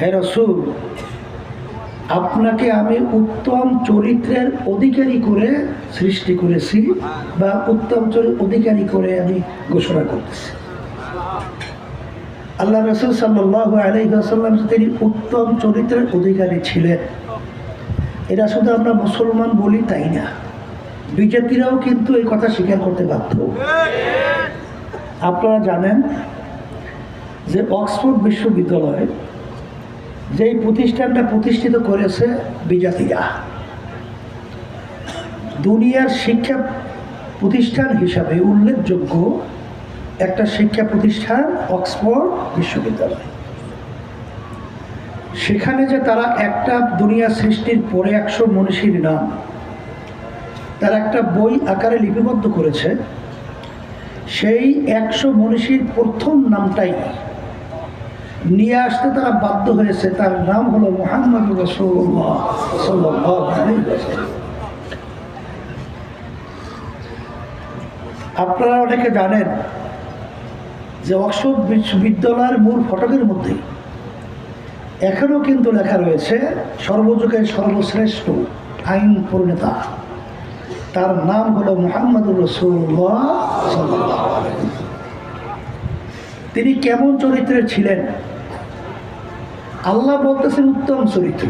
হে রাসূল, আপনাকে আমি উত্তম চরিত্রের অধিকারী করে সৃষ্টি করেছি বা উত্তম চরিত্রের অধিকারী করে আমি ঘোষণা করতেছি। আল্লাহ রাসূল সাল্লাল্লাহু আলাইহি ওয়াসাল্লাম তিনি উত্তম চরিত্রের অধিকারী ছিলেন। এটা শুধু আমরা মুসলমান বলি তাই না, বিজাতিরাও কিন্তু এই কথা স্বীকার করতে বাধ্য। আপনারা জানেন যে অক্সফোর্ড বিশ্ববিদ্যালয় যেই প্রতিষ্ঠানটা প্রতিষ্ঠিত করেছে বিজাতিরা, দুনিয়ার শিক্ষা প্রতিষ্ঠান হিসাবে উল্লেখযোগ্য একটা শিক্ষা প্রতিষ্ঠান অক্সফোর্ড বিশ্ববিদ্যালয়। সেখানে যে তারা একটা দুনিয়া সৃষ্টির পরে 100 মনীষীর নাম তারা একটা বই আকারে লিপিবদ্ধ করেছে, সেই 100 মনীষীর প্রথম নামটাই নিয়ে আসতে তারা বাধ্য হয়েছে। তার নাম হলো মুহাম্মদুর রাসূলুল্লাহ সাল্লাল্লাহু আলাইহি ওয়াসাল্লাম। আপনারা অনেকে জানেন যে অক্সফোর্ড বিশ্ববিদ্যালয়ের মূল ফটকের মধ্যে এখনও কিন্তু লেখা রয়েছে সর্বযুগের সর্বশ্রেষ্ঠ আইন প্রণেতা, তার নাম হলো মুহাম্মদুর রাসূলুল্লাহ সাল্লাল্লাহু আলাইহি ওয়াসাল্লাম। তিনি কেমন চরিত্রের ছিলেন? আল্লাহ বলতেছেন উত্তম চরিত্র।